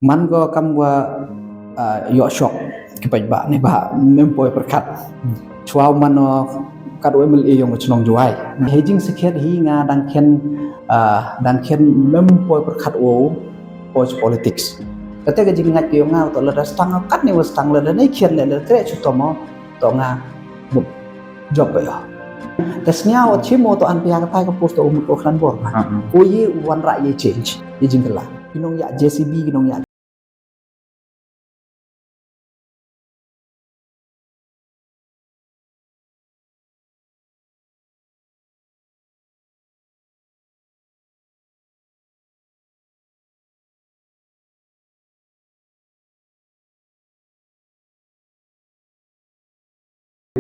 มันก็คำว่ายอช็อกke pajba ni ba mempoi perkat chwau mano kadoi mel eyong chnong juai hejing sekhet hi nga dan ken mempoi perkat o politics kate ga jing ngat yo nga to la stang kat ni was stang la nei khen le tre chu to mo to nga job yo tasnya o chimo to an pia ka tai ka post o mu ko khan bor ba ko yi wan ra ye change ye jing kala pinong ya JCB kinong ya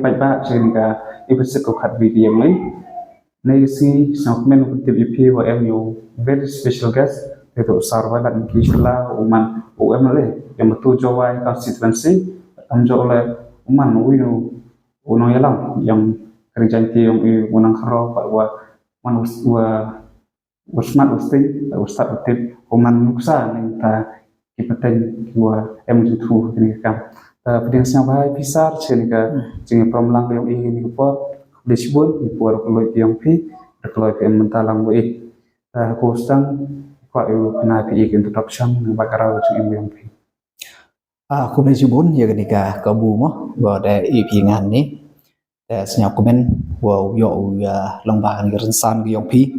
Pajba sehingga episode ko khat video mai nei si segmen kutip IP WMU very special guest itu Sarwalan Kishla Uman UMLE yang betul Jawai constituency amjo oleh Uman Winu Uno Yalang yang kerja yang unang kharo bahwa man usmat usting ustad kutip Uman Nuksa ning ta kipeten wa M2 ni kam pedang siang bahai pisar sehingga jeng promlang yang ini ko disebut di puar keloi yang pi keloi ke mentalang we ko stang ko na pi introduction bakara jeng yang pi ko disebut ya ketika kabu mo wa da EP ngan ni da senyap komen wa yo ya lombakan gerensan ke yang pi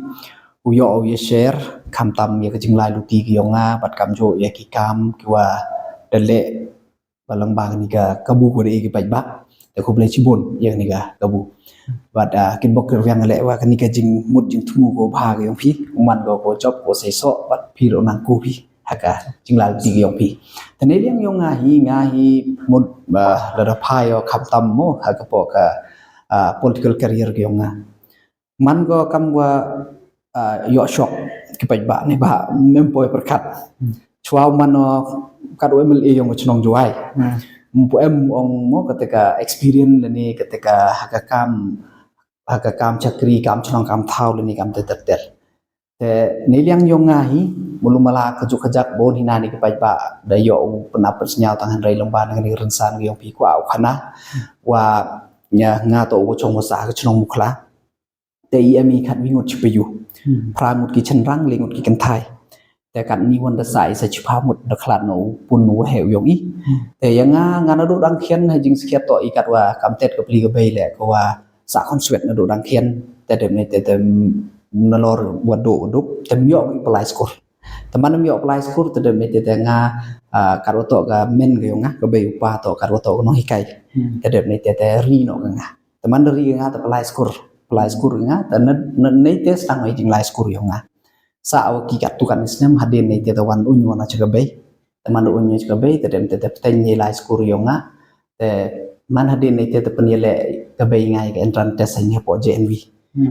yo ya share kam tam ya ke jeng lai luti ke yang nga bat kam jo ya ki kam ki wa dele balang bang ni ka kabu ko de ke pajba te ko ble chibon yang ni ka kabu bat kin bok ke yang le wa kan ni ka jing mut jing thumu ko bha ke yang phi man ko job ko sei so bat phi ro nang ko phi haka jing la di ke yang phi te ne liang yong nga hi mut la da phai yo kham tam mo ha ka po ka political career ke yong nga man ko kam wa yo shok ke pajba ni ba mempoi perkat chwau mano kadoi mel eyong chnong juai mpu ong mo ketika experience ni ketika hakakam chakri kam chnong kam thau ni kam ter te niliang yong ngahi mulumala kaju kajak bon hinani ke pajba da yo pena persnyal tangan rai lomba ngani rensan yong pi kwa khana wa nya nga to wo chong sa ka chnong mukla te emi khat wingut chpiyu pramut ki chenrang lengut ki kan thaiแต่กันนี่วันละสายสัจภาพหมดดคลาดหนูปุ่นหนูเหวยงอีแต่ยังงานนดูดังเขียนให้จิงสเกียต่ออีกัดว่ากำเต็ดกับลีกับเบยแหละก็ว่าสะคอนสเวตนดูดังเขียนแต่เดิมในแต่นลอร์วัดดุดุแต่มีออกอีปลายสกุลแต่มันมีออกปลายสกุลแต่เดิมในแต่งาการวัตถุกับเมนก็ยังกับเบยอุปาต่อการวัตถุน้องฮิไกแต่เดิมในแต่รีนออกงาแต่มันรีงาแต่ปลายสกุลงาแต่ในแต่สังไว้จิงลายสกุลยังงาsa ki kat tukan islam hadin ni te wan unyu na chagabe teman unyu chagabe te dem te petenya lai skur yonga te man hadin ni te penile gabe ngai ke entran test nya po JNV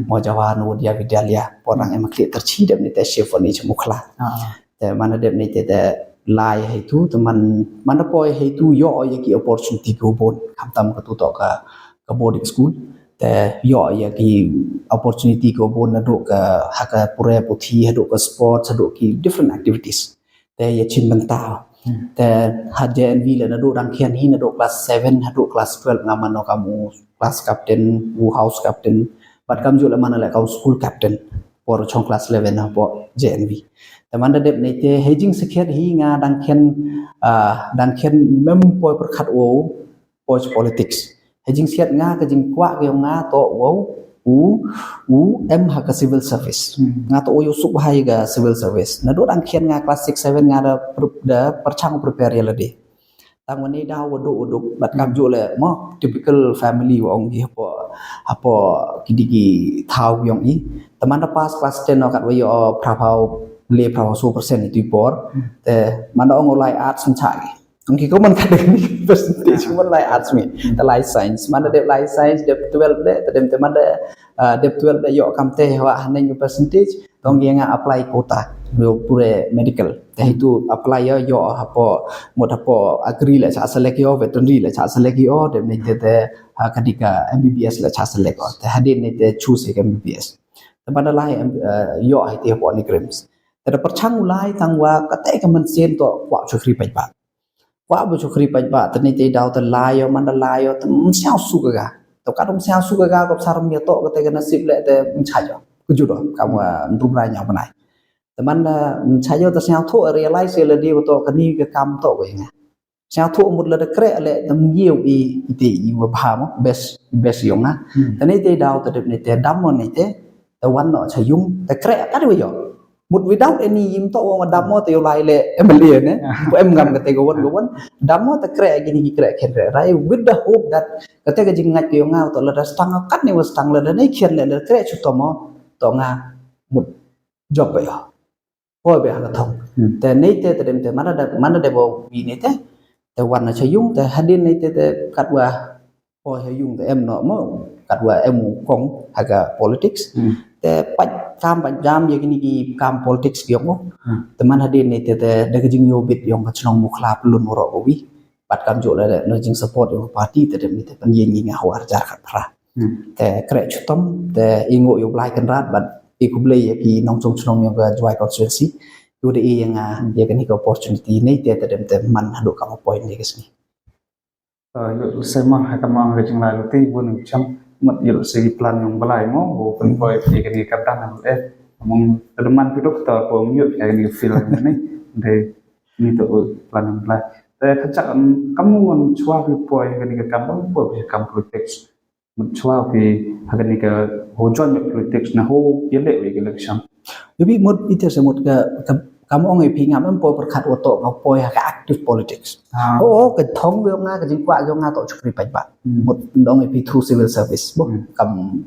mo jawan Widya Vidyalaya porang emak terci dem ni te chef ni chmukla te man dem ni te lai hai tu teman man poi hai tu yo ya ki opportunity ko bon kam tam ka tu to ka boarding schoolแต่ย่อยากี opportunity ก็บนนะดูกับฮักกับโปรเจกต์ที่ดูกับ sport ดูกับ different activities แต่ยาชิมบันตาแต่ฮัดเจนวีเลยนะดูดังเขียนฮีนะดู class 7นะดู class 12 ngaman no kamu class captain wu house captain bat kam ju la mana la kau school captain por chong class 11 na po JNVแต่มันเด็บในเตhejing sekhet hi nga dang khen mem poi perkhat o politics hejing siat nga ka jing kwa ke nga to wow u em ha ka civil service nga to yo sub hai ga civil service na do dang khian nga class 6 7 nga da perchang prepare la de tang wani da wodu bat kam ju le mo typical family wa ong gi hapo kidigi thau yong i taman da pass class 10 no kat wa yo prapau le prapau 100% itu por te man da ong olai art san chai Angki ko man kadang ni percentage man lai arts me the life science mana de life science de 12 de tadem teman de de 12 de yo kam te wa haning percentage tong yang apply quota do pure medical te itu apply yo hapo mod hapo agri la cha select yo veterinary la cha select yo de ni te kadika MBBS la cha select te hadin ni te choose MBBS teman lai yo ai te hapo ni creams แต่perchang ulai tangwa kate ka man sen to kwa chukri pajba kwa bu chukri pajba tani te daw ta layo man layo tam siao sukaga to ka dong siao sukaga ko saram ya to kate ka nasib le te chayo ku judo kamwa ndrum ra nya banai teman chayo ta siao tho realize le di to kani ka kam to we nga siao tho mut le kre le tam yiu i ti i wa ba mo best yong na tani te daw ta de te dam mo ni te ta wan no chayung ta kre ka de yo một without any yim to wa damo te lai le emalian ne em ngam ka te gowon damo ta kre gini ki kre khen re rai with the hope that ka te ga jing ngat yo ngau to la stang kat ni was stang la nei khen le kre chu to mo to nga một job ba yo po be ha thong te nei te dem te mana de bo wi ne te wan na chayung te hadin nei te kat wa po hayung te em no mo kat wa em kong ha ka politics te pach kam ban jam ye kini ki kam politics yong teman hadin ni te de jing yo bit yong chong mu khlap lun ro wi pat kam jo le no jing support yo party te dem ni te pan yin nga hawar jar khat phra te kre chutom te ingo yo blai kan rat bat ikuble ye ki nong chong chong yo ga joy constituency yo de yang ye kini ko opportunity nei te dem te man hadu kam point ni kesni yo sema ha kam ga jing la lu ti bun cham mat yel segi plan yang balai mo bo pen boy pi kini kadang among teman pi doktor po mute ya ni film ni de ni to plan yang balai te kacak kamu on chua pi boy kini ka kam bo kam politics mat chua pi kini ka ho jon politics na ho yele we ke election Jadi mod itu semut ke kamu ngai pi ngam em po perkhat oto ka poi ka active politics ke thong we nga ka jing kwa yo nga to chukri pai ba mod dong ngai pi through civil service bo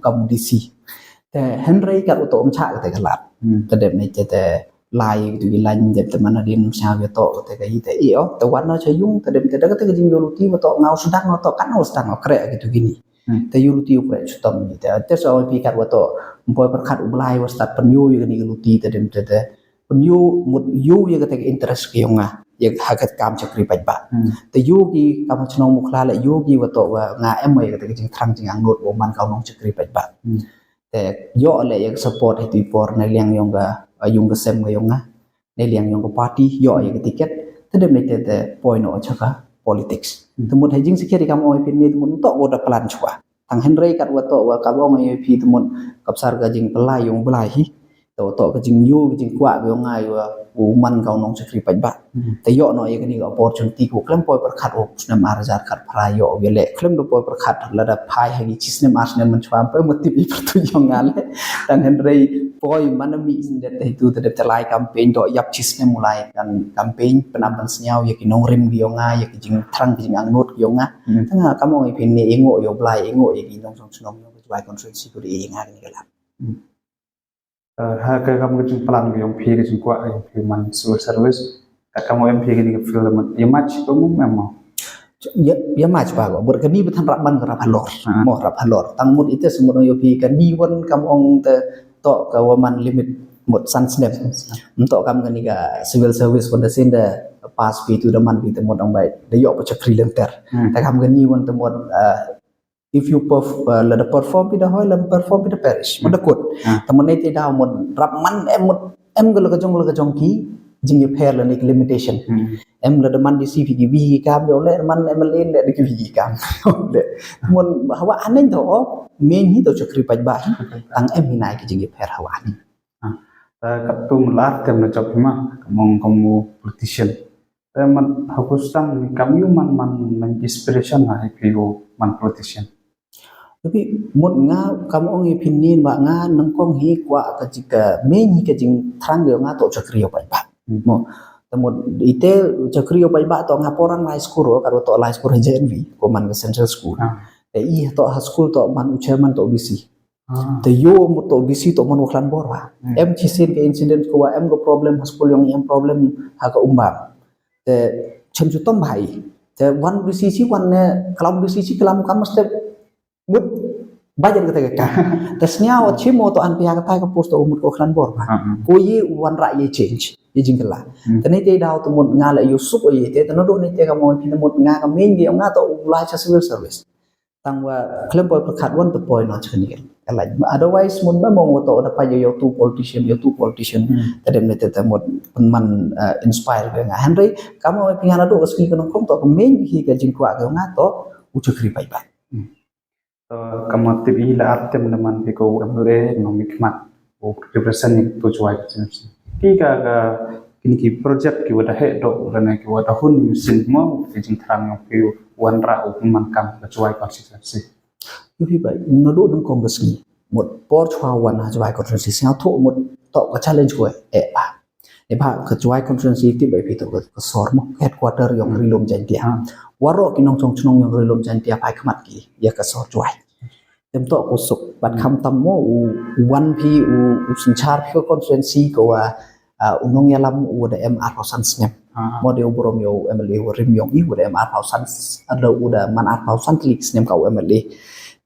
kam DC te henry ka oto cha ka te kalat te dem nei te lai tu lan je te mana din sa we to te ka ite io te wan no chayung te dem te da te jing yo luti to ngau sedang no to kan sedang kre gitu gini te yo luti kre chutam ni te so pi ka oto poi perkhat ublai was tat penyu ye ni luti te dem te penyu mut yu ye ka te interest ke yonga ye hakat kam chakri pai ba te yu ki kam chnong mukla la yu ki wa to wa nga em ye ka te jing thrang jing ang not wo man ka nong chakri pai ba te yo le ye support he ti por na liang yonga ayung ka sem ga yonga ne liang yonga party yo ye ka ticket te dem ne te point no chaka politics te mut he jing sikhe kam oi pin ni te mut to wo da plan chwa thang henry kat wa to wa ka bo ngai pi te mut kap sar ga jing pelai yong belai hi to ka jing yu jing kwa yo ngai wa u man ka nong chakri pai ba te yo no ye ka ni opportunity ko klem poi perkhat o snem arzar khat phra yo ye le klem do poi perkhat la da phai ha gi chisnem asnem man chwam pe mati pi pertu yo ngale dan henry poi man mi sin de tu te te lai campaign do yap chisnem mulai kan campaign penaban senyau ye ki nong rim gi yo nga ye ki jing thrang jing ang not yo nga tanga ka mo ngai pin ni engo yo blai engo ye ki nong song snom yo jwai constituency ko ri nga ni kala ha ka kam jing plan yang phi ke jing kwa yang phi man civil service ka kam em phi ke ni film ya match ko mu memang ya match ba go ber kani betan raban rap halor mo rap halor tang mut itu semut yo phi kan di won kam ong te to ka waman limit mut san snap untuk kam kani ka civil service pun da sin da pass pi tu da man pi te mut ong bai da yo pa chakri lenter ta kam kani won te mut if you perform pi da hoi lam perform pi da parish mut da kot tamen nei te da mut rap man em go la ka jong ki jing ye pher la ni limitation em la da man di si fi gi kam yo le man em len le di gi kam le mon hawa anen to men hi to chakri pai ba tang em hinai ki jing ye pher hawa ni ka tu lat tem na chap ma mong kamu politician man hakus tang kamu man inspiration ha hi man politician tapi mut nga kam ong i pinin ba nga nang kong hi kwa ka jika men hi ka jing thrang yo nga to chakri yo pai ba mo tamot ite chakri yo pai ba to nga porang high school ro ka to high school JNV ko man central school e i to high school to man chairman to BC te yo mo to BC to man waklan bor wa em chi sin ke incident ko wa em go problem school yang em problem ha ka umbam te chem chu tom bhai te one BC chi one ne kalam BC chi kalam kam step mut bajan kata ka tasnya wa chimo to an pihak ta ka post umut ko khlan bor ba ko yi wan ra ye change ye jingla tani te daw to mut nga la yo sup ye te tano do ni te ka mo pin mut nga ka men ge nga to la cha civil service tăng wa klem boy prakhat wan to boy no chani alai otherwise mun ba mong to da pa yo tu politician tadem ne te mod man inspire ga nga henry kamo pihana do ski kan kom to main hi ga jingkwa ga nga to uchukri pai bai kamo tibi la atem naman ko amre no mikmat o representing to joy ki ga kini ki project ki wada he do rana ki wada hun sin mo jing thrang ki wan ra o man kam la joy constituency yu bai no do dong kong ski một por chwa wan ha joy constituency sao tho một to ka challenge ko e ba ka joy constituency ti bai pi to ka sor mo headquarter yong rilom jan tia waro ki nong chong chnong yong rilom jan tia pai khmat ki ya ka sor joy tem to ko suk bat kham tam mo wan pi u sin char phi constituency ko wa unong yalam u da mr pausan snap model borom yo mla rim yong i u da mr pausan ado u da man ar pausan klik snap ka mla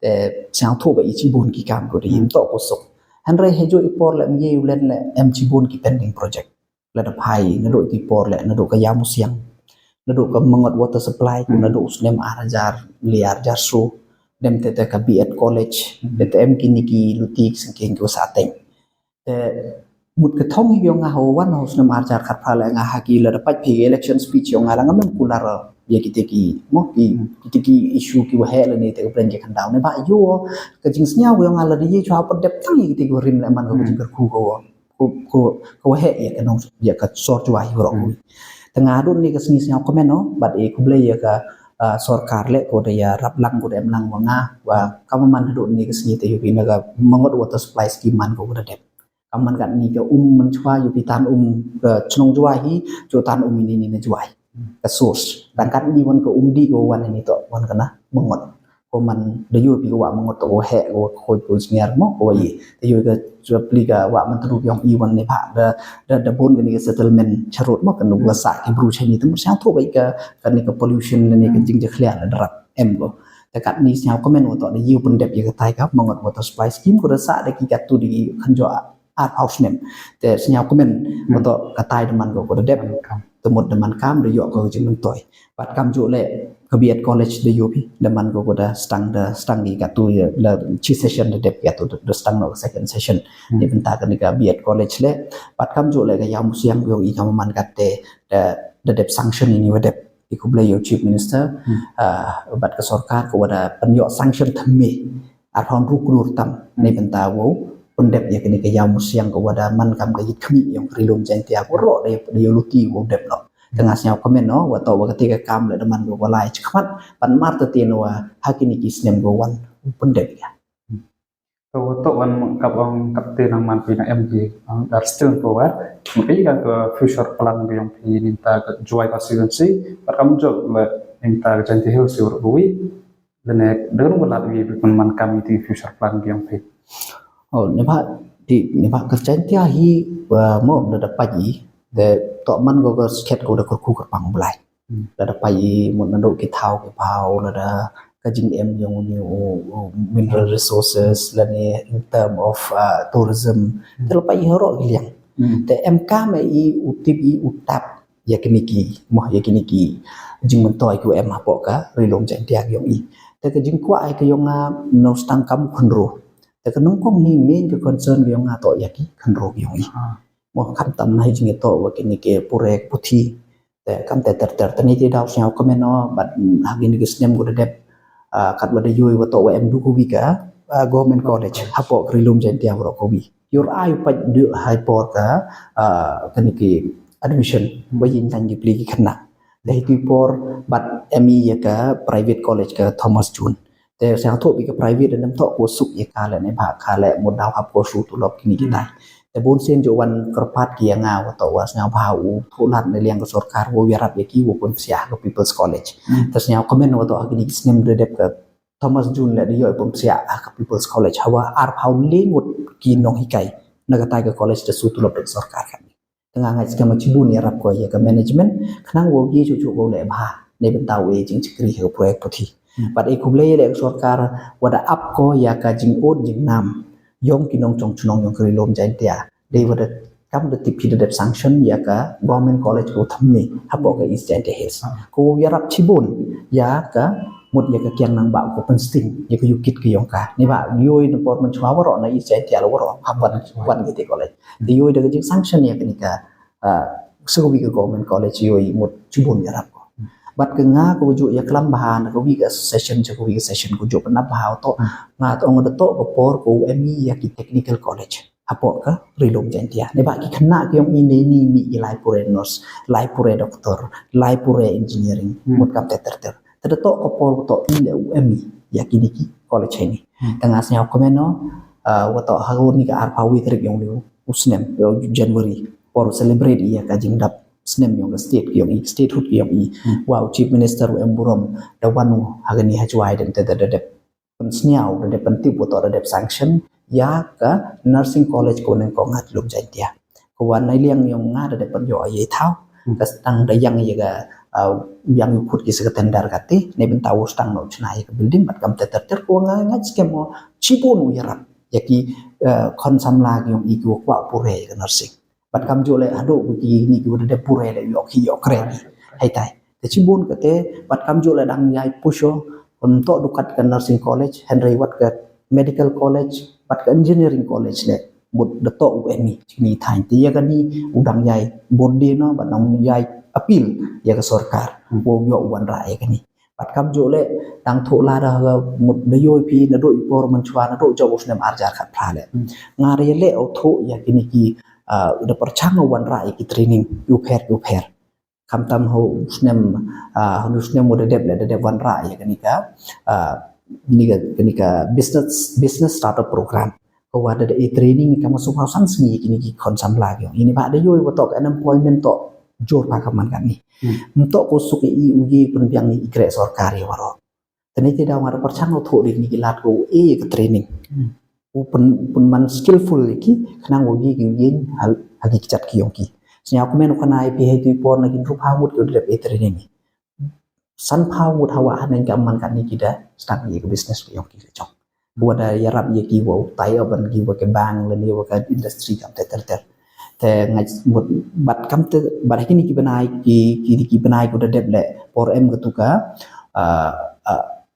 แต่เช้าทั่วไปอีจีบุนกี่การก็ได้ยินต่อก็สุฮันไรให้โจอีปอร์และมีอยู่เล่นและเอ็มจีบุนกี่ pending project และดับไฮนโดอีปอร์และนโดกยามุเสียงนโดก็มังด water supply นโดสเนมอาราจาร์เลียร์จาร์สูเดมเตตกับ BEd college เดตเอ็มกินิกีลุติกสังเกตก็สาเต็งแต่มุดกระท่องยองอาหัววันเอาสเนมอาราจาร์ขัดพาและงาฮากีและดับไปพี election speech ยองอาลังมันกุลาร์ya kiteki mo kiteki issue ki wa hele ni te plan je kan daw ne ba yo ka jing snya wo nga la di chwa pa dep ti kiteki rim la man ko jing ku ko he ya ka nong ya ka sor chwa hi ro tanga dun ni ka sni snya comment no but e ku ble ya ka sarkar le ko de ya rap lang ko dem lang wa nga wa kaman dun ni ka sni te yu bi na ka mangot water supply scheme man ko da dep kaman kan ni ka man chwa yu pi tan chnong chwa hi cho tan ni ni na chwa ka source dan kan ni wan ko di ko wan ni to wan kana mangot ko man de yu pi ko wa mangot to he ko khoi ko smiar mo ko yi de yu ka jo pli ka wa man tru yong i wan ni pha da bon ka ni settlement charot mo kan wa sa ki bru chani tum sa tho bai ka ni ka pollution ni ka jing je clear la darat em ko ta kat ni sia comment wa to de yu pun dep ye ka tai ka mangot water supply scheme ko da sa de ki ka tu di khan jo art house nem te sia comment wa to ka tai de man ko da dep temut deman kam de yo ko jing toy pat kam ju le ka BEd college de yo pi deman ko da stang ni ka tu la chi session de dep ya tu de stang no second session ni benta ka ni ka BEd college le pat kam ju le ka ya musiam yo i kam man ka te de dep sanction ni wa dep i ku ble yo chief minister bat ka sarkar ko da pan yo sanction thme ar hon ru krur tam ni benta wo pendep ya kini kaya musiang ko wada man kam ka yit khmi yang rilom jantia ko ro de yoluti wo dep no tengah sia komen no wa to wa ketika kam le man ko walai chkhmat pan mar te tin wa hakini ki snem go wan pendep ya to wan kap ong kap te nang man pi na mg dar still ko wa mungkin ka future plan ko yang pi ninta ka joy constituency par kam job ninta janti hill sur bui lene derung wala wi man kam ti future plan ko yang pi ni ba ka chantia hi mo da pa yi de to man go ga sket ko da ku ka pang blai da pa yi mo na do ki thau ki pau la da ka jing em yong ni mineral resources la ni in term of tourism de pa yi ro liang te em ka me i utip i utap ya kini ki mo ya kini ki jing mon toy ku em ha po ka ri long chantia yong i te ka jing kwa ai ka yong no stang kam khun roแต่ก็น้องคงมีเมนก็คอนเซิร์นกับงาต่อยากิคันโรกอย่างนี้ว่าคำตำให้จริงๆต่อว่ากินเกปุเรกพุทธีแต่คำแต่ตอนนี้ที่ดาวเสียวก็ไม่นอบัดหากินกิสเนมกูได้คัดว่าได้ยุยว่าต่อว่าเอ็มดูกูวิกะgovernment college ฮับปอกริลุมเจนเตียงรอกูวิยูร์ไอไปดูไฮปอร์กะกันเก admission ว่ายินทันยิบลีกิขนาดได้ที่ปอร์บัดเอ็มอีกะ private college กะ Thomas Juneแต่เสียงทั่วไปกับ private นั้นทั่วกูสุกยากาและในภาคคาและหมดดาวฮับกูสูตุลบกินกี่ได้แต่บนเส้นจวันกระพัดเกียงาว่าต่อว่าเสียงพาอูทุลัดในเลี้ยงกสรการว่าวิรัตยกีว่าคนเสียกับ People's College แต่เสียงคอมเมนต์ว่าต่อกินกี่สเนมเด็บกับ Thomas June และได้ย่อยผมเสียกับ People's College เพราะว่าอาร์พาวเลี้ยงหมดกินน้องฮิไกนักตายกับ college จะสูตุลบเป็นสรการกันตั้งไงสกัมชิบุนเนี่ยรับก็ยากกับ management ขณะว่ายี่จุๆก็เลยบ้าในบรรดาเวจิงจิกรีเหอโปรเจกต์พอดีBut ikublay le sarkar wada up ko ya ka jing od jing nam yong kinong chong chunong yong krilom jantia they wada kam the tip the sanction ya ka government college ko thammi hapo ka is jantia hes ko yarap chibun ya ka mut ya ka kyang nang ba ko pensting ya ka yukit ke yong ka ni ba yoi na pot man chwa waro na is tia lo waro wan ke college di yoi daga jing sanction ya ka ni ka sekowi ke government college yoi mut chubun ya rap ko bat ke nga ko ju ya klam bahan ko wi ka session ko wi ka session ko ju panap ba to nga to ngod to ko por ko ME ya ki technical college apo ka rilong jantia ni ba ki khna ke yong ini ni mi ilai pure nurse lai pure doctor lai pure engineering mut kam ter to ko por to ile UMI ya ki ki college ni tanga snya ko meno wa to ha ni ka ar pawi ter yong lu usnem yo January por celebrate ya ka jingdap snem yong state yong statehood yong wow chief minister emburom da wanu hagani hajwai den te de pensnyau de pentip to de sanction ya ka nursing college ko nen ko ngat lum jantia ko wan nai liang yong nga de pen yo ye thau ka stang da yang ye ga yang khut ki se tender kati ne ben taw stang no chna ye ka building bat kam ter ko nga ngach ke mo chipon u yarap yaki kon samla yong i ko kwa pure ka nursing bat kam jo le ado ki ni ki de pure le yo ki yo kre ni hai tai te chibon ka te bat kam jo le dang yai pusho untuk dukat ke nursing college Henry Watt ke medical college bat ke engineering college le bud dato UMI ni thain ti ya kan ni udang yai bodi no bat nang yai appeal ya ke sarkar wo yo wan ra ya kan ni bat kam jo le dang tho la da mut de yo pi na do por man chwa na do jo usnem arjar khat phla le ngare le au tho ya kini ki da perchang wan ra ki training yu pher kam tam ho usnem mo de deb wan ra ya kan ni ka business startup program ko wa da e training kam so ha san sni kini ki kon sam la yo ini ba de yo wa to unemployment to jor pa kam man kan ni to ko su ki u ye pun biang ni ikre sarkar ya waro tani te da war perchang tho dik ni ki lat ko e ka training pun man skillful ki khnang wo yi ki yin hagi chat ki yong ki nya ko men ko nai pi he ti por na kin ru pa mut ko de e training ni san pa mut hawa hanen kam man kan ni ki da start ni ke business ki yong ki le chong buat da yarap ye ki wo tai oban ki wo ke bang le ni wo ka industry kam ter te ngai mut bat kam te bat ki ni ki banai ko de le por em ko tu ka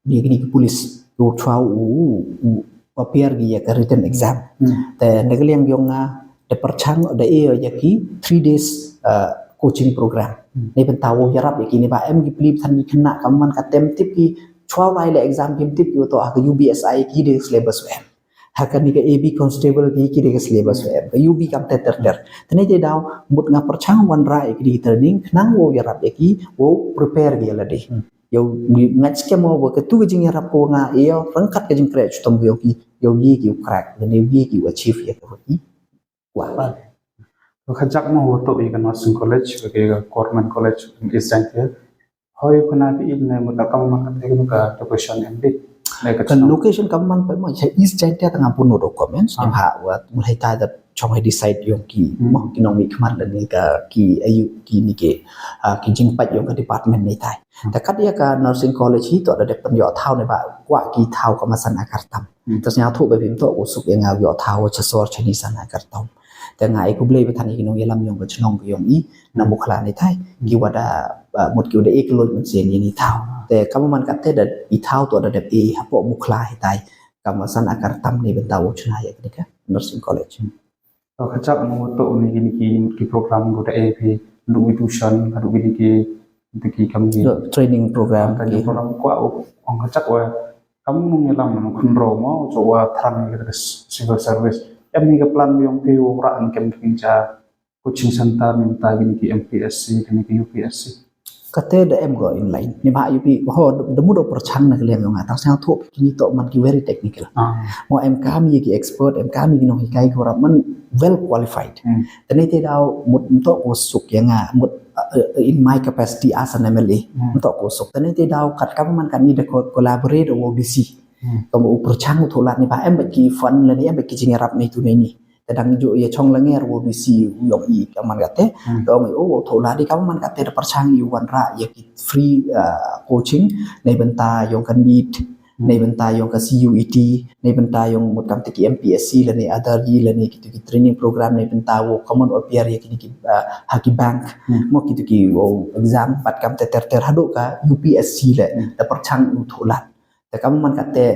ni ki police yo trial papier gi ya written exam te negaliang yong de perchang de e ya ki 3 days coaching program ni ben tawo yarap ya ki ni ba em gi plip than ni khna kam man ka tem tip ki chwa lai le exam kim tip yo to ka UBSI ki de syllabus em hakan ni ka AB constable ki de syllabus em ka UB kam ter tane je daw mut nga perchang wan ra ki di training nang wo yarap ya ki wo prepare gi la de yo ngach ke mo wo ka tu jing yarap ko nga yo rangkat ka jing crash tom yo ki ki crack dan yo ki achieve ya ka ki wa to khajak mo to i ka nursing college ke government college in East Jantia hoy kuna bi in ne muta kam ma ka te ka location MD ne ka kan location kam man pa mo East Jantia tanga puno documents em ha wa mulai ta da chong hai decide yong ki mo kinong mi khmat la ni ka ki ayu ki ni ke ki jing pat yong ka department ni tai ta kat ya ka nursing college hi to da de pan yo thau ne ba kwa ki thau ka ma san akar tam ta nya thu ba bim to usuk ya nga yo thau cha sor chani san akar tam ta ngai ku ble ba than ki nong yelam yong ka chnong ki yong i na mukhla ni tai ki wada mut ki wada ek loj mun sen ni thau te kam man ka te da i thau to da de e ha po mukhla hi tai ka ma san akar tam ni ben taw chna ya ni ka nursing college to khajak mo to ni ki program go da AP du tuition adu ki kam ni training program ki program ko ong khajak wa kam nung yelam nung khun ro mo so wa thran ni civil service em ni ka plan yong pi wo ra an kem kincha coaching center ni ta ki MPSC ni ki UPSC kate da em go inline ni ba UP ho da mu do perchang na kliang yong ta sang thu ki to man ki very technical mo em ka mi ki expert em ka mi ki no hi kai ko ra man well qualified tani te daw mut to ko suk yang mut in my capacity as an MLA to ko suk tani te daw kat ka man kan ni da collaborate wo DC ko mo perchang thu la ni ba em ba ki fund la ni em ba ki jing rap ni tu ni te dang jo ye chong la nger wo DC yong i ka man ga te do ngi o thu la di ka man ka te da perchang yu wan ra ye ki free coaching nei benta yong kan ni ในบรรดายองกับ CUET ในบรรดายองหมดกำตะกี้ MPSC และใน other และในกิจกิจ training program ในบรรดา common OPR กิจกิจHaki Bank หมดกิจกิจ exam ปัดกำแต่หาดุกะ UPSC แหละแต่ประชังอุทุลัดแต่กำมันกะแต่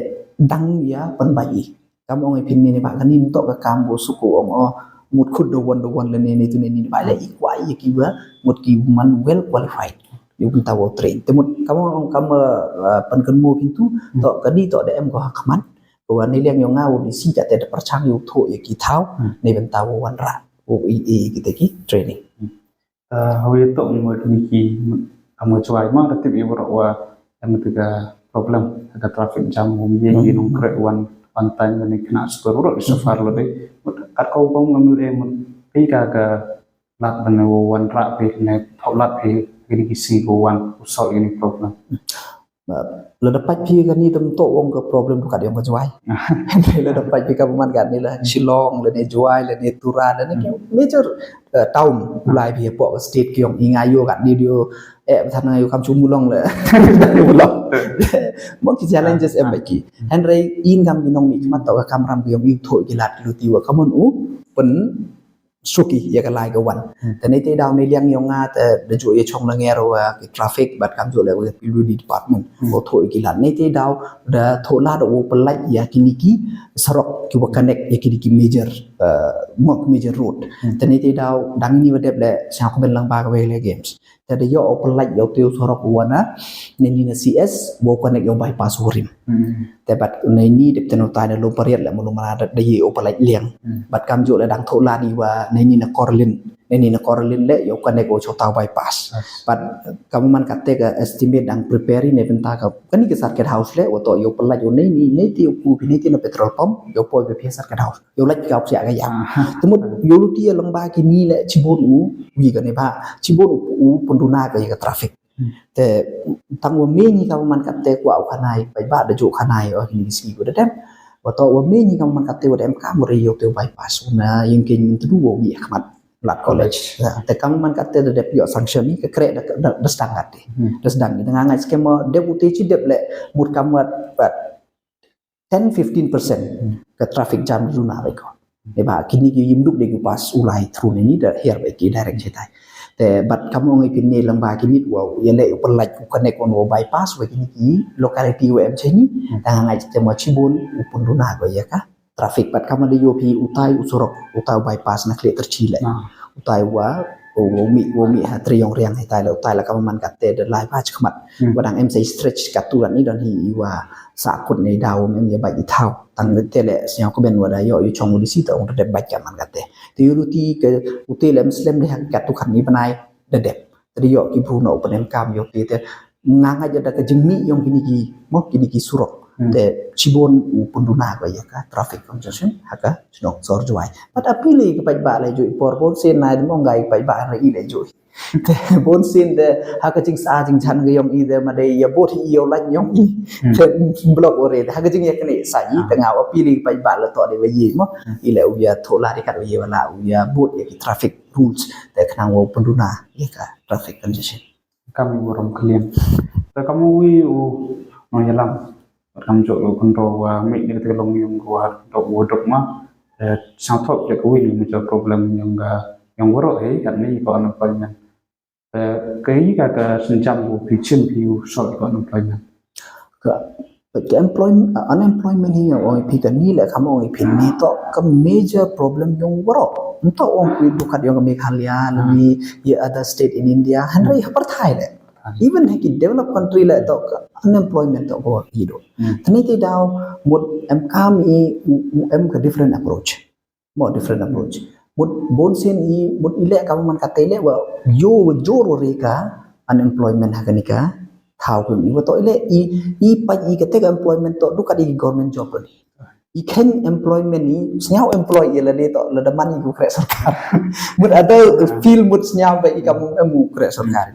ดังya pen bai kam ong ipin ni ba kanin to ka kam bo suku ong mut khud do won le ni tu ni ba le ikwai ki ba mut ki man well qualified yu ta wo train te mut kam ong kam pen kan mo pintu to ka di to de em ko hakman ko wa ni liang yo nga wo di si ja te perchang yu tho ye ki thau nei ben ta wo wan ra wo e ki te ki training hawi to mo ni ki am chuai ma ta ti wo wa am tu ka problem ada traffic jam ye ni nong kre one time ni kena skoro so far lo dei kat ko bong ngam le mun pi ka lat ban wo wan ra pe ne thau lat pe ni ki si go wan so ini problem la dapat pi kan ni tem to wong ka problem tu kat yang ka juai la dapat pi ka man kan ni la Shillong la ni juai la ni Turan la ni major town ulai pi po state ki yong ingayo kat ni dio than ngayo kam chu mulong le mulong mo ki challenges em baki han rai in kam binong mi ma to ka kam ram bi yong yu tho ki lat lu ti wa kamon u pen suki ya ka lai ka wanแต่ในที่ดาวในเลี้ยงยองงาแต่de jo ye chong la nge ro ki traffic bat kam jo le PWD department o tho ki lat ในที่ดาวda tho la do pelaj ya kini ki sarok ki wa connect ya kini ki major road แต่ในที่ดาวดังนี่ว่าเด็บle sa ko ben lang ba ka we le games แต่de yo pelaj yo teu sarok wa naในนี่na CS bo connect yo bypass horim แต่บัดในนี้เด็กตนตายในลมปะเรียดและมลมาได้ยีโอปะไหลเลียงบัดกำจุและดังโทลาดีว่าในนี้นะคอร์ลินในนี้นะคอร์ลินและยกันในโกโชตาบายพาสบัดกำมันกัดเตกเอสติเมตดัง preparing ในเป็นตากับกันนี่ก็สัตว์เกตเฮาส์และว่าต่อยปะไหลอยู่ในนี้ในที่ปูพินิที่นะเปโตรปั๊มยปอยไปเพียสัตว์เกตเฮาส์ยลัดกับเสียกะยามสมมุติยลุที่ลงบากินี่และชิบุนอูวีกันในบ้าชิบุนอูปุนดูนาก็ยกับทราฟิกแต่ทั้งว่ามีนี่กับมันกัดเตกว่าเอาขนายไปบ้านเดจูขนายอ๋อนี่สิกูได้ Wato wa me ni kam man katte wa MK muri yo te bypass na yang kin tu wo bi khmat lat college te kam man katte de yo sanction ni ke kre da stang kat da stang ni nga ngai skema de uti chi de le mut kam wat 10-15% ke traffic jam du na ba ko e ba kini ki yim duk de ku pas ulai through ni da here ba ki direct chetaiแต่บัดคำว่าไงพินเนลำบากกินิดว่ายันเลยอุปลัยอุปเนกวันว่า bypass ไว้กินกี่ locality ว่าใช่นี่แต่ไงจะมาชิบุนอุปนดุนาก็ยังค่ะ traffic บัดคำว่าได้โยพีอุทัยอุสรกอุทัย bypass นักเลี้ยterciเลยอุทัยว่าwo mi ha triong riang hai tai la utai la kam man katte de lai pa chkhmat wadang em sai stretch katuan ni don hi wa sa kut nei daw mem ya bai thau tang te le sia ko ben wada yo yu chong di si ta ong de bai ka man katte ti yu ti ke utai le muslim de hak katu khan ni banai de de te yo ki bru no pen em kam yo ti te ngang aja da ke jengmi yong kini ki mo kini ki surokแต่ชิบอนอุปนดุนาก็ยังค่ะ traffic congestion ฮักะสนองสอร์จวยปัตตาพิลีก็ไปบ้านเลยจุยปอร์บอนเซนนายมองไงไปบ้านอะไรอีเลยจุยแต่บอนเซนเดฮักะจิงสาจิงชันก็ยองอีเดมาได้ยาบดอีโอลันยองอีแต่บล็อกโอเรฮักะจิงยังกันนี่สายแต่เงาว่าพิลีไปบ้านแล้วต่อได้ไปยี่มั้งอีเลยอุยาโทลาที่กัดไปยี่วันละอุยาบดยัง traffic rules แต่ขณะว่าอุปนดุนายังค่ะ traffic congestion kami borom kalian ta kamu wi no yalam kam jo lo kontro wa mi ni te long yung wa dok wo dok ma sang thop je ko wi ni jo problem yang woro kan ni ko unemployment cái ka sinjam bu pi chin pi so ko unemployment ka cái unemployment hi oi pi kan ni la kam oi pin ni to ka major problem yung woro to ong pi du khat yung Meghalaya ni ye other state in India han rai par thai le even heki developed country la to unemployment to go hido tani ti daw mud em kam i em ka different approach more different approach mud bon sen i mud ile ka man ka tele wa yo joro re ka unemployment ha kanika thau kun i wa to ile i pa i ka te employment to du ka di government job ni i ken employment ni snyau employee la ni to la da mani ku kre sarkar mud ada feel mud snyau ba i ka mu kre sarkar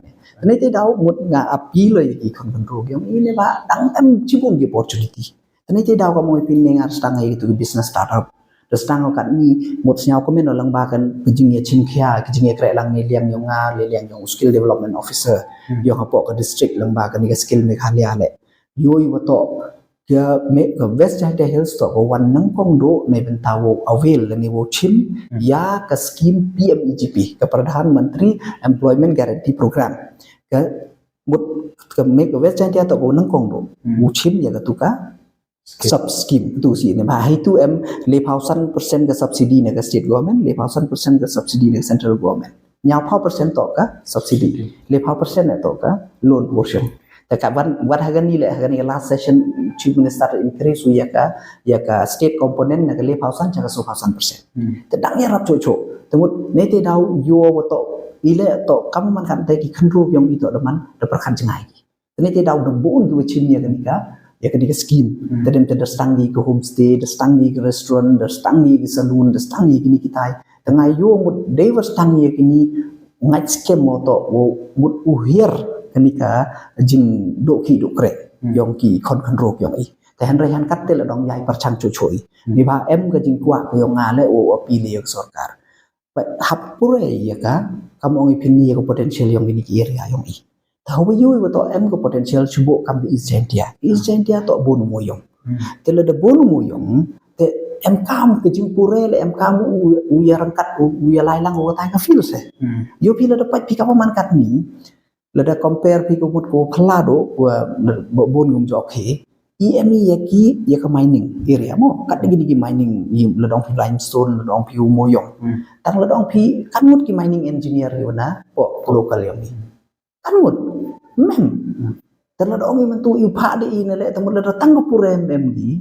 นี่ที่ดาวหมดงาอัพพีเลยกี่คนคนรู้ยังini ba dang em cibun di opportunityนี่ที่ดาวก็มองพินเนงar stang ai itu business startup the stang kan ni mot snyau ko men lang ba kan pejing ye chin khia kijing ye kre lang ni liang yong nga le liang yong skill development officer yo ha po ka district lang ba kan ni skill Meghalaya le yoi wa to ke me ke west jahde health to wan nang kong do nei bentawo avail ni wo chim ya ke scheme PMEGP ke Pradhan Menteri Employment Guarantee Program ke mut ke me ke west jahde to wo nang kong do wo chim ya ke tuka sub scheme tu si ne ba hai tu em le phausan percent ke subsidy ne ke state government le phausan percent ke subsidy ne central government nyau phau percent to ka subsidy le phau percent ne to ka loan portion แต่กับวันฮักนี่แหละฮักนี่ last session chief minister increase ya ka state component นะก็เลย1,000 จัก 2,000% แต่ดังเนี่ยรับโชๆแต่หมดในที่ดาวยัวว่าตอีเลตกำมันกันแต่กี่คันรูปyang ituมันได้ประคันจังไงแต่ในที่ดาวดบุญอยู่ชิมเนี่ยกันนี่ก็ya kan dia scheme tadem tadem stangi ke homestay the stangi ke restaurant the stangi ke saloon the stangi kini kita tengah yo mud dewa stangi kini ngai scam moto mud uhir kenika jing do ki do kre yong ki kon kon rok yong i te han rai han kat te la dong yai parchang choi ni ba em ke jing kwa ke yong nga le o apili yok sarkar ba hap pure ya ka kamong ipini ko potential yong ini ki area yong i ta ho yu wa to em ko potential chubo kam bi East India to bonu moyong te le de bonu moyong te em kam ke jing pure le em kam u ya rangkat u ya lai lang o ta ka feel se yo pi le de pat pi ka man kat ni lada compare pi ko mut ko phlado ko bon gum jo khe EME yaki yaka mining area mo kat gi mining la dong pi limestone la dong pi moyong tang la dong pi kan mut ki mining engineer yo na po local yo ni kan mut mem tan la dong man tu yu pha de ine le tamut la tang ko pure mem gi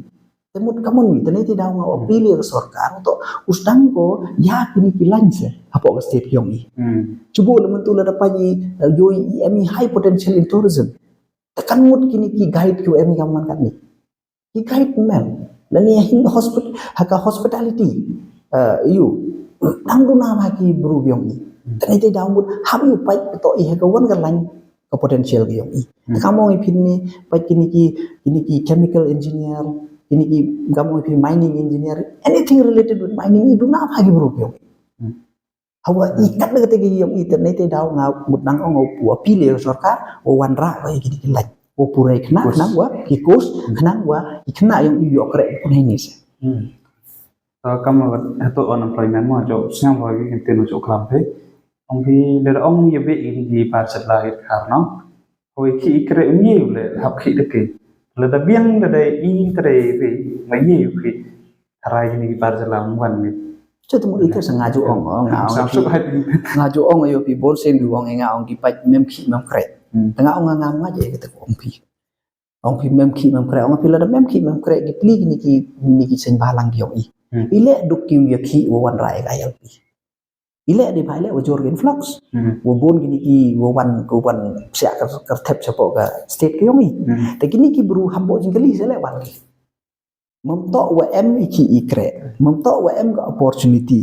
temut kamun ni tane ti daw nga opili ka sarkar to usdang ko ya kini kilanse apo ka state yong i chubo lamun tu la dapanyi yo EME high potential in tourism takan mut kini ki guide ko EME kaman kat ni ki guide mem lani hin hospitality you dang du na ma ki bru yong i tane ti daw mut hab yu pai to i ha ka wan ka lan ka potential ki yong i kamong i pin ni pai kini ki chemical engineer ini ki gamu pi mining engineer anything related with mining itu na phagi bro yo hawa ikat le te gi yong internet te daw nga mut nang ong pu apile sarkar o wanra ba gi ki laj o pure khna wa ki course khna wa ki khna yong yu yo kre ko ni se kam to unemployment mo jo syang wa gi te no jo klam pe ong bi le ong ye be gi pa chat la hit khar no hoi ki kre mi le hab ki de ke le da biang da dai I tre pe mai ye ki tharai ni ki par jalam wan ni cho tu itu sengaja ong ngaju ong yo pi bol sen du ong nga ong ki pa mem ki mem kre tengah ong nga ngaje ke ong pi mem ki mem kre ong pi la da mem ki mem kre ki pli ni ki sen balang ki ong i ile duk ki ya ki wan rai ga yal pi ile di baile o jorgen flux wo bon gini ki wo wan sia ka thep chapo ga state ki yomi te gini ki bru hambo jingli sele wan ki memto wa em ki ikre memto wa em ga opportunity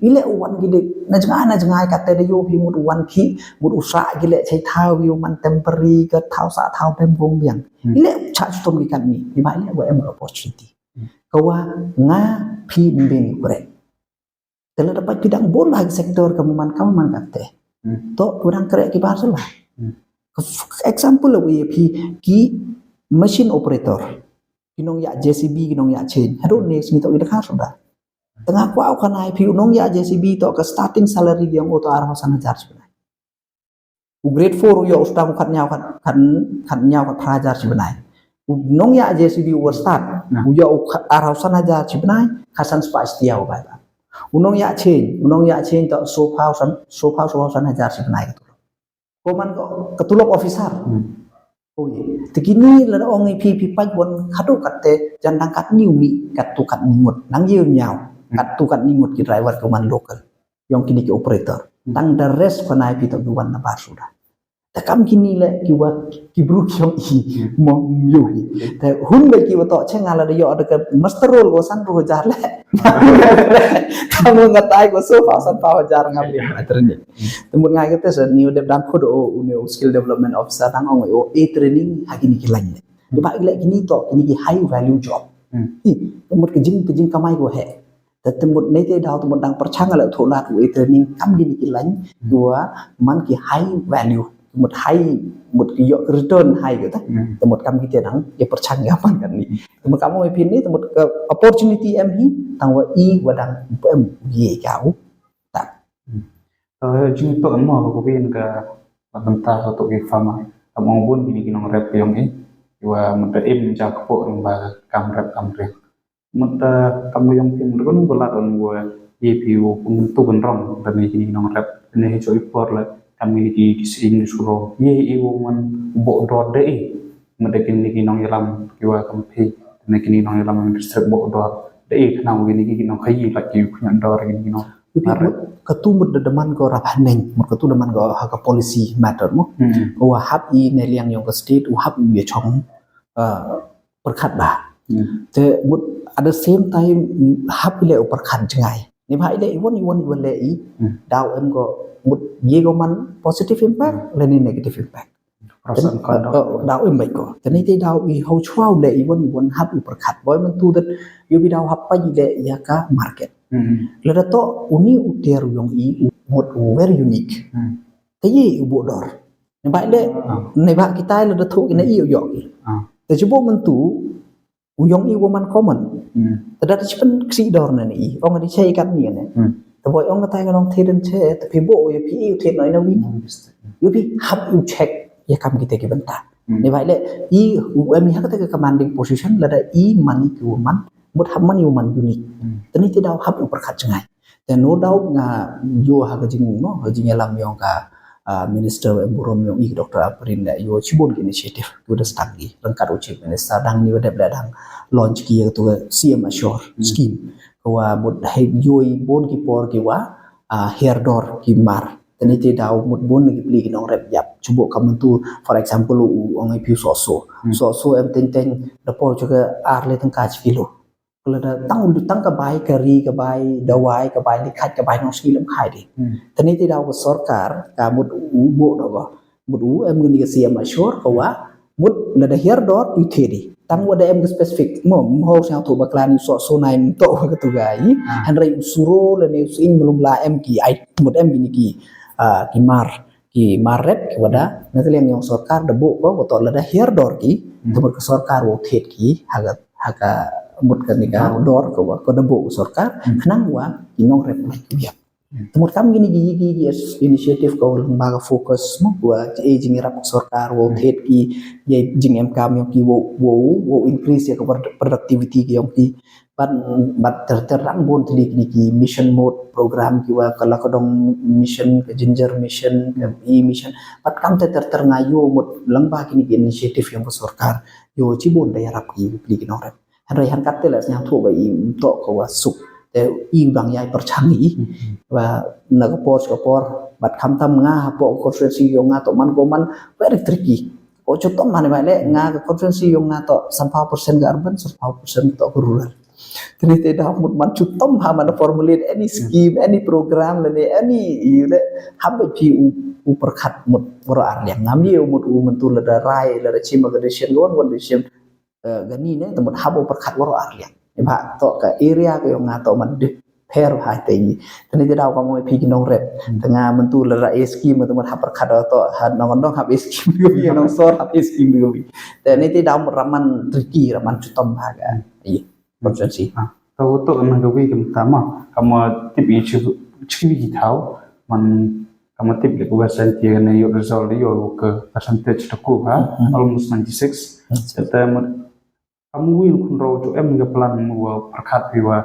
ile wan gide na janga ka te de yo pi mut wan ki mut usa gile chai thau wi man temporary ka thau sa thau pem bong biang ile cha chutom ki kan ni di baile wa em opportunity ka wa nga pi mbing kre Kalau dapat bidang bola sektor kaman kate, to kurang kerek ki bahasa lah. Example we ki machine operator, kinong ya JCB kinong ya chain, harus ni sini to ida sudah. Tengah ku au kanai pi unong ya JCB to ke starting salary yang auto arah sana jar sebenarnya. U grade 4 yo ustang kan nyau kan prajar sebenarnya. Unong ya JCB u start, u yo arah sana jar sebenarnya, kasan spice dia u ba. Unong ya chain to sofa san hajar sebenarnya itu. Koman ko ketulok officer. Oh ye. Tegini la ong pi pai bon khadu katte jandang kat niu mi kat tu kat nimut nang yew nyau kat tu kat nimut ki driver koman local. Yong kini ki operator. Tang the rest panai pi to buan na bar sudah. Ta kam kini le ki wa ki bru kyong i mom yu. Ta hun be ki wa to chenga la de yo de master role ko san ro jar le. Kamu ngatai ko sofa san pa jar ngambil training. Tembut ngai kete se new dev dan kodo new skill development officer tang ong o training hakini ki lain. Di ba ile kini to kini ki high value job. Tembut ke jing kamai ko he. Tembut nei te daw tembut dang perchang ala thola ku training kam gini ki lain dua man ki high value một hay một cái return hay gitu một kam kita nang ya percanggapan kan ni một kamu mai pin ni một opportunity em hi tang wa i wadang em ye kau tak jing to mo ko bin ka paganta to ke fama among bun gini kinong rep yang ni wa mata im ja ko ba kam rep kam re mata kamu yang pin kon bola on wa EPU pun tu benrong dan ni kinong rep ni choi por la kami di sing suro ye iwo man bo do de mata kini kinong yalam kiwa kampi ni kini nong yalam district bo do de kana gini kinong khayi la ki kunyan do gini kinong ketu mud deman ko rapaneng mud ketu deman ko ha ka policy matter mo wa hab i ne liang yong ka state wa hab i chong perkhat ba te mud at the same time hab le perkhat jangai ni bhai le iwon le i daw em ko mud ye ko man positive impact le ni negative impact daw em bai ko te ni te daw i ho chwau le iwon hab i perkhat boy man tu dat yu bi daw hab pa le ya ka market le to uni uter yong i một very unique cái gì bộ đor nên vậy đấy này bạn kita le thu cái này yêu dọแต่จุบมันtu uyong i woman commonแต่ได้ที่เป็นสีดอร์นั่นอีองที่ใช้กันนี่เนี่ยแต่บ่องก็ตายก็ต้องเทเดนเชแต่พี่โบอยู่พี่อยู่เทน้อยนะวินอยู่พี่ฮับอยู่เช็คอย่าคำkita ke bentarนี่vậy đấy i UM ha kata ke commanding position la da i money ke woman một hab man woman uniqueแต่นี่ที่ดาวฮับอยู่ประคัดจังไงแต่โนดาวงาอยู่ha ke jing no jing yalam yong ka Minister Emburom yang ik Dr. Aprin da yo chibon initiative to the study rangkat uchi minister dang ni wadap dang launch ki to CM Assure scheme ko wa bot hai yoi bon ki por ki wa hair door ki mar tani te daw mut bon ki pli ki nong rep yap chubo kam tu for example ong ai piu so em teng da po choga ar le tang ka kilo la tang ka bai kari ka bai dawai ka bai ni khat ka bai nong ski lam khai di tani te daw ko sarkar ka mut u bo do ba mut u em ngi ka CM Assure ko wa mut la da hair door you thedi tang wa da em specific mo ho sang thu baklan so nai to ka tu gai han rai suro la ne sing belum la em ki ai mut em ni ki ki mar rep ki wada na te yang sarkar da bo ko to la da hair door ki to ka sarkar wo thet ki haga một cái này cả door ko da bo sarkar khnang wa inong rep ya temut kam gini initiative ko lembaga fokus mo wa aging rap sarkar wo thet ki ye jing em kam yo ki wo increase ya productivity ki yong ki bat terang bon tli ki mission mode program ki wa kala ko dong mission ke ginger mission e mission bat kam ngayo mot lembaga kini initiative yang sarkar yo chi bon da rap ki pli ki no rep han rai han kat te la nyang thu ba i to ko wa sukแต่อีบางยายประชังอีว่านักปอร์สกับปอร์บัดคำทำงาปอคอนเฟอเรนซ์ยงงาต่อมันก็มัน very tricky โอจุดต้นมันไปเลยงากับคอนเฟอเรนซ์ยงงาต่อ30% กับ urban 30% ต่อ rural ทีนี้แต่ดาวมันจุดต้นพามัน formulate any scheme any program เลย any เลยทำไปที่อุปขัดหมดวรารอย่างงามเยี่ยมหมดมันตุลดารายละชิมกันดิเชนวันดิเชนกันนี่เนี่ยแต่หมดฮับอุปขัดวรารอย่างba to ka area ko yung ngato man de pair ha te ni tani de daw ka mo pi kinong rep tanga man tu la scheme to man hapar khad to han nong dong hap scheme yo bi nong sor hap scheme yo bi te ni te daw raman tricky raman chutom ha ga ai consensi to man go wi kam tama kam tip i chi bi thau man kam tip le ko percentage ne yo result yo ko percentage to ko ha almost 96 ta kamu wil kun ro to em ga plan wa perkhat wa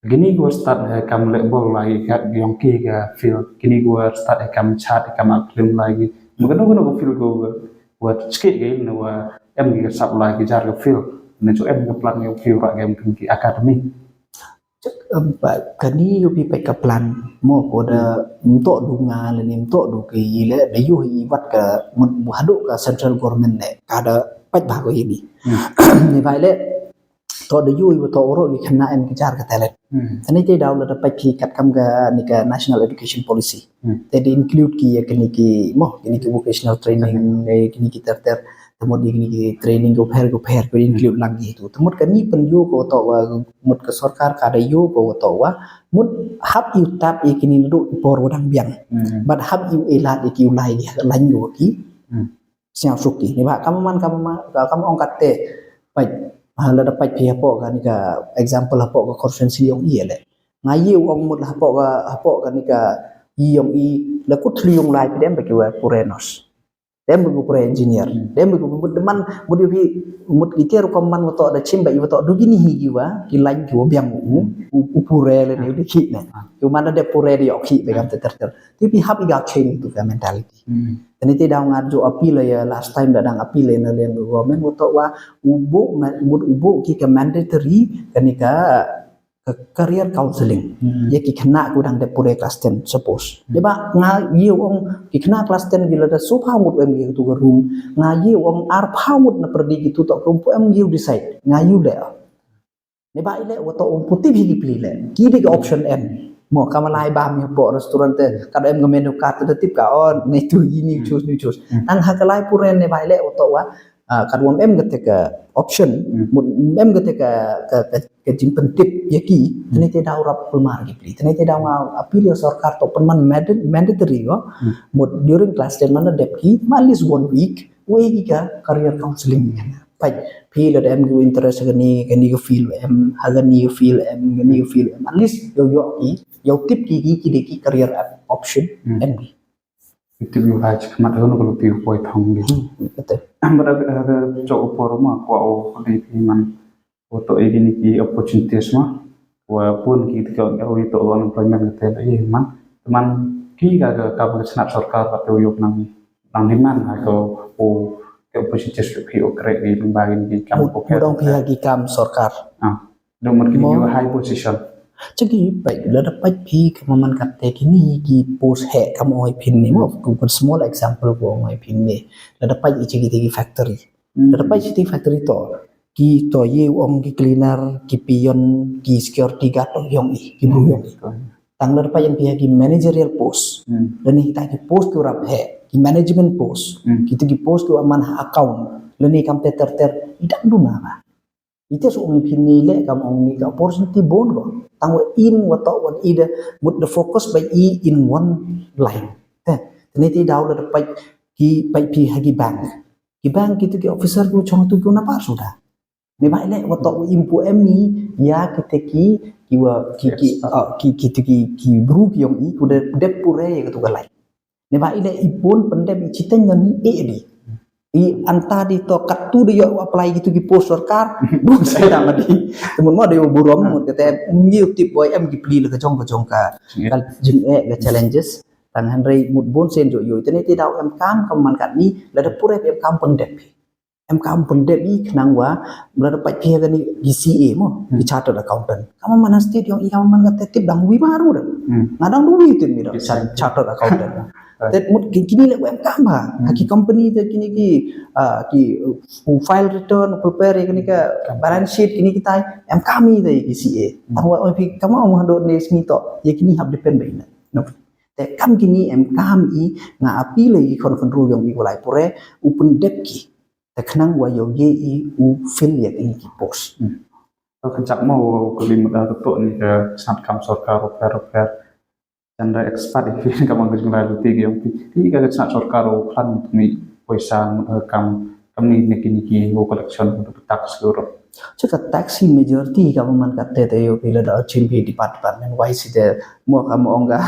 gini go start ha kam le bol lagi kat yong ki ga feel gini go start ha kam chat kam claim lagi magano go feel go wa skit ga ne wa em ga sub lagi jar ga feel ne cho em ga plan ga feel ra game kun ki academy ba kani yo pi pe ka plan mo ko da mto du nga le ni mto du ki le de yo hi wat ka mun hadu ka central government ne ka da pach ba ko ini ni bai le to de yu to ro ni khana en ki jar ka tele ani te daw la pach ki kat kam ga ni ka national education policy they include ki ya ki mo ki vocational training ne ki ter ทั้งหมดini training ko pair ko include lagi tu ทั้งหมดkan ni pen yo ko to wa mut ke sarkar ka da yo ko to wa mut hab you tap ikini du por wadang biang but hab you elat iki ulai dia lain yo ki siang suki ni ba kamu angkat te pai hala da pai pia po kan ka example po ko conference yong i le ngai ong mut ha po kan ka yong i la ku thliung lai pe dem ba ki wa purenos dem bu pro engineer dem bu deman mudi pi mut iter ko man to da chimba i to du gini hi wa ki lain ki biang u pure le ni ki ne yu man da pure di ok be gam ter ti pi hab iga change tu ka mentality tani te daw ngat jo appeal ya last time da dang appeal na len government to wa ubu ki ka mandatory kanika career counseling ye ki khna ku dang de pure class 10 suppose de ba nga yiu ong ki khna class 10 gila da so phamut em gi tu room nga yiu ong ar phamut na perdi gitu to kum em yiu decide nga yiu le de ba ile wo to ong putih gi pli le ki de option m mo kamalai ba mi po restaurant te kad em ga menu card te tip ka on ne tu ini choose nang hakalai pure ne ba ile wo to wa kad wom em ga te ka option em ga te ka jing pentip yaki tani te daw rap pulmar gi pli tani te daw appeal sarkar to penman mandatory go mut during class 10 man dep ki at least 1 week we gi ka career counseling pai feel em go interest gani go feel em hagani go feel em gani go feel em at least yo ki yo tip ki de ki career option em itu yu haj kmat hono ko ti poi thong gi kete ambara jo poroma ko di man foto ini ki opportunities ma wa pun ki to to unemployment te man teman ki ga ka snap sarkar ka to yok nang man ha ko ke opportunities ki o kre gi bagi ki kam ko ke dong pihak ki kam sarkar do man ki you high position chagi pai la da pai phi kaman kat te kini ki post he kam oi pin ni mo ko small example ko oi pin ni la da pai ichi ki factory la da pai ichi factory to ki to ye ong ki cleaner ki pion ki security guard yong i ki bru yong tang la da pai yang pihak ki managerial post dan ni ta ki post tu rap he ki management post ki tu ki post tu aman account le ni kam te ter idak du na ba ite so ong pin ni le kam ong ni ka opportunity bon go tang in wa to one ida mut the focus by e in one line ni ti daw la pai ki pai pi hagi bank ki tu ki officer ku chong tu ku na par sudah ni ba ile wa to impu emi ya ki wa ki bru ki yong i ku de pure ya tu galai ni ba ile ipun pendem citen ni di i anta di to katu de yo apply gitu ki post sarkar bu sai da madi temen mo de burom mo kete ngiu tip boy em gi pli le ka jong ka kal jing ga challenges tan hanrei mut bon sen jo yo tene ti daw em kam man kat ni la de pure em kam pendep i knang wa la de pai phe ga ni BCA mo di chartered accountant kam man state yo i kam man ga tip dang wi baru de ngadang du wi tin mi do chartered accountant that mut kini le em kam ba ki company te kini ki file return prepare kini ka balance sheet kini kita em kami de ki CA tawa oi pi kam ong hado ne sni to ye kini hab depend ba ina no te kam kini em kam i nga api le kon ru yong i golai pore open dep ki te khnang wa yo ye i u fill ye kini ki post kejak mau ko limut to ni ke snap kam sarkar repair Chandra expat ini kamu harus melalu tiga yang ini kalau nak sarkar plan ni poisa kam ni niki wo collection untuk tax seluruh. Cakap taxi majority kamu man kata te yo bila da chin bi department why si de mo kamu onga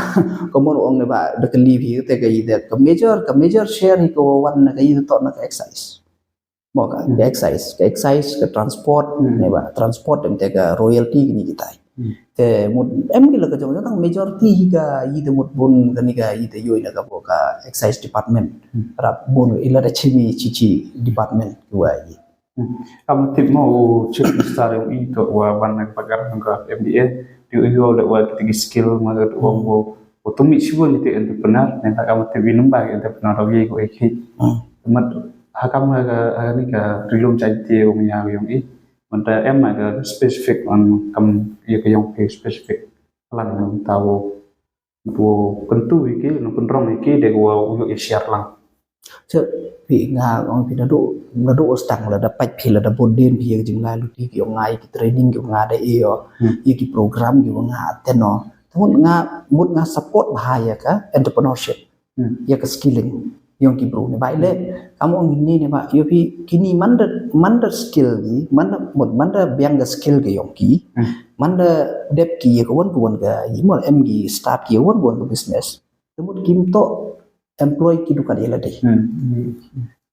kamu ong ba de kali bi te ga ide ka major share ko wan na ga ide to na excise. Mo ka excise ka transport ne ba transport te ga royalty ni kita. Te mut em gila ka jong tang majority ga ide mut bun gani ga ide yo ina ka ka excise department rap bun ila da chimi chichi department wa yi kamu tip mau cek besar yang itu wa warna pagar ngka MBA yo le wa tinggi skill ma ga wo to mi sibo ni te entrepreneur nen kamu tip winum ba entrepreneur wi ko ek mat hakam ga ni ga rilum chai te o mi ya yong i Manta em ada specific on kam ye ke yang specific plan nang tahu bu kentu iki no penrong iki de gua share lang เชพี่งาของพี่นาดูสตังละda pach phi la da boden phi jing la lu ti ki nga ki training ki nga da e yo ki program ki nga aten no thun nga mut nga support bahaya ka entrepreneurship ya ka skilling yong ki bro ne bai le kamu ngini ne ba yo phi kini manda skill ni manda biang ga skill ke yong ki manda dep ki ko won ga yimo em gi start ki won business temut kim to employ ki dukan ila dei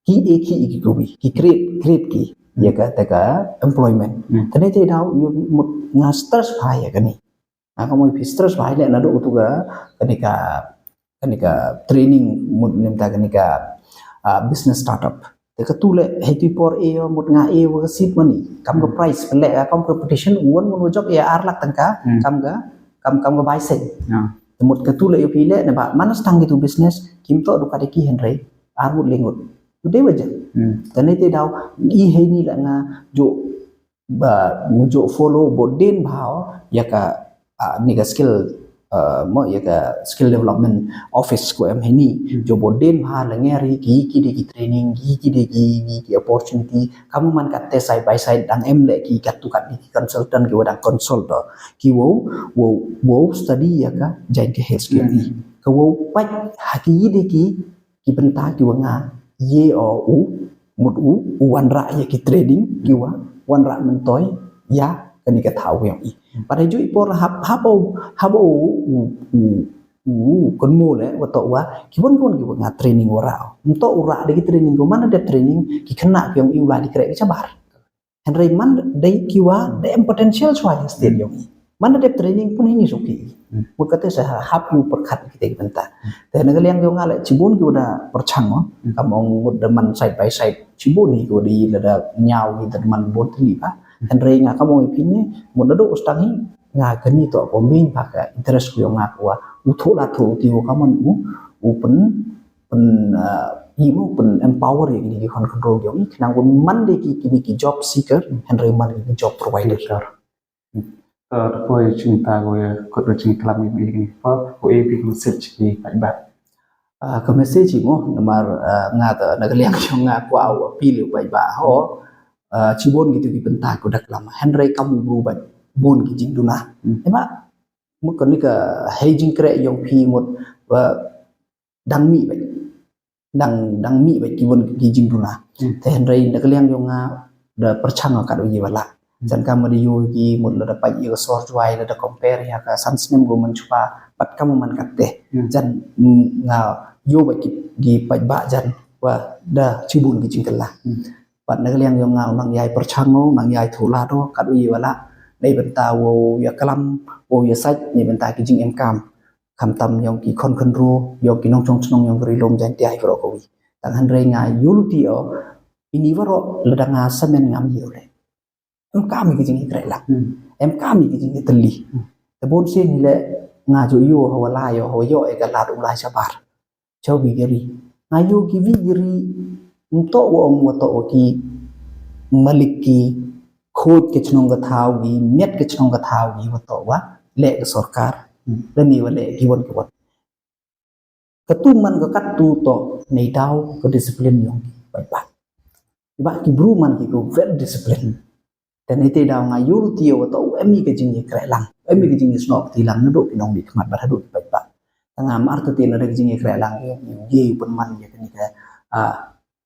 ki ki go bi ki create ki ya ka ta ka employment tane te dau yo mut nga stress bahaya ka ni kamu phi stress bahaya le na do tu ga kanika training mut nem ta kanika business startup te ka tu le heti por e mut nga e wa sit mani kam ga price le kam competition won job e ar lak tangka kam ga bai sen mut ka tu le yo phi le na ba manas tang gitu business kim to du ka de ki henry ar mut lengut ude waja tane te dau i he ni la nga jo follow bodin bhao ya ka ni ga skill mo ya ka skill development office ko em he ni jo bodin bha la ngeri ki de ki training ki de ki opportunity kamu man kat te side by side dang em le ki kat tu kat ni consultant ki wadang consult do ki wo study ya ka jain ke health care ni ka wo pach haki de ki benta ki wanga ye o mut wan ra ya ki trading ki wa wan ra man toy ya kani ka thau yang i pada ju ipor habo kon mo le wa to wa ki won ki wa training wa ra to ura de ki training ko mana de training ki khana yang i wa di kre ka bar henry man dai ki wa de potential chwa state yang i mana de training pun ini soki mut kate sa hap yu perkhat ki te benta te na liang yo ngale cibun ki udah perchang mo kamong mut de man side by side cibun ni ko di la nyau ki de man bon tri ba henry nga kamong ipine mut do ustangi nga kani to ko min pa ka interest ko yo nga ko uthola tho ti ko kaman pen imu pen empower ni ki control yo ni nang man de ki job seeker henry man ki job provider poi cinta gue ko do cing kelam ni fa ko e pi message ki pai ba ka message mo namar nga ta nagaliang yung nga kwa wa pili pai ba ho chibon gitu ki benta ko dak lama henry kamu berubah bon ki jing duna ema mo kan ni ka hejing kre yung pi mot wa dang mi bai ki bon ki jing duna te henry nagaliang yung nga da perchang ka do yi wala jan kam de yo gi mut la da pa yi so jwai la da compare ya ka sansnem go man chupa pat kam man katte jan nga yo ba gi pa ba jan wa da chibun gi jingkala pat na liang yo nga nang yai perchango nang yai thola do ka do yi wala nei benta wo ya kalam wo ya sai ni benta ki jing em kam tam yong ki kon ro yo ki nong chong chnong yong ri lom jan ti ai ro ko wi tang han re nga yul ti o ini waro la da nga samen ngam yo le em kami ki jing ikre la em kami ki jing teli te bon sin ni le nga jo yo hawala yo e ka la du la sabar chau bi geri nga yo ki vi geri to wo to ki malik ki khoj ke chnong ga thau gi met ke chnong ga thau gi wo to wa le ka sarkar le ni wa le ki won ka tu man ga kat tu to nei dau ko discipline yong ba ki bru man ki ko very discipline dan ite daw nga yuru tiyo to emi ke jing kre lang emi ke jing snok ti lang ndo pinong bi khmat ba hadu pa pa tanga mar to tin re jing kre lang ye pun man ye ni ka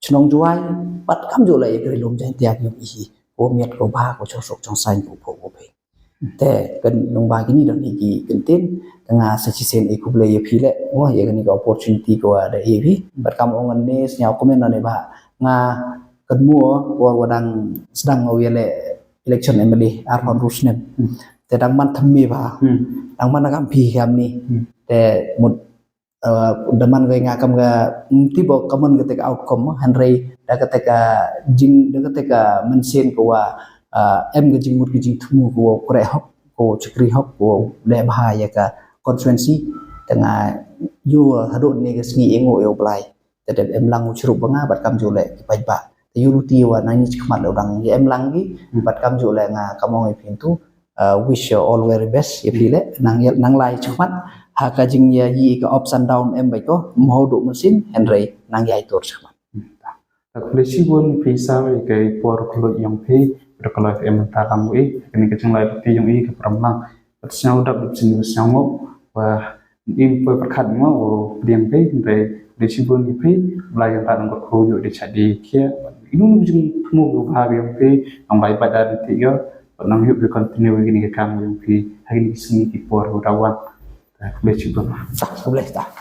chnong juai pat kam jo la ye kre lom jai tiak yom hi ko miet ko ba ko chosok chong sai ko ko pe te kan nong ba ki ni dong ni ki kan tin tanga sa chi sen e ku ble ye phi le ngo ye kan ni ka opportunity ko da e bi bat kam ong ne snyao comment na ne ba nga kan mua wa dang sedang ngo ye le election emily arhon rusnem te dang man thammi ba dang man kam phi kam ni te mut daman ga nga kam ga tibo kaman ga te outcome henry da ka te ka jing da ka te ka mention ko wa em ga jing mut ga jing thumu ko kre hok ko chikri hok ko le bha ya ka constituency tanga yu hadu ne ga sngi engo e oblai te em lang chru ba nga bat kam jo le ki pai ba yuruti wa nani khmat orang em langi bat kam jo la nga kamong e pintu wish you all very best ye pile nang lai khmat haka jingya yi ka up and down em bai ko mo do mesin henry nang yai tor sama tak lesibon visa ke por klo yang pe berkalo em talam wi ini ke jenglai ti yang i ke pramlang persau dap sin sango wa im pe perkhat mo o diang pe re lesibon ni pe belayan tan ko ko yo de chadi kia inu jing mo ba yang pe ang bai badan ti yo nang yu ke continue ini ke kam yang pe hari ni sini ki por dawan tak lesibon tak boleh tak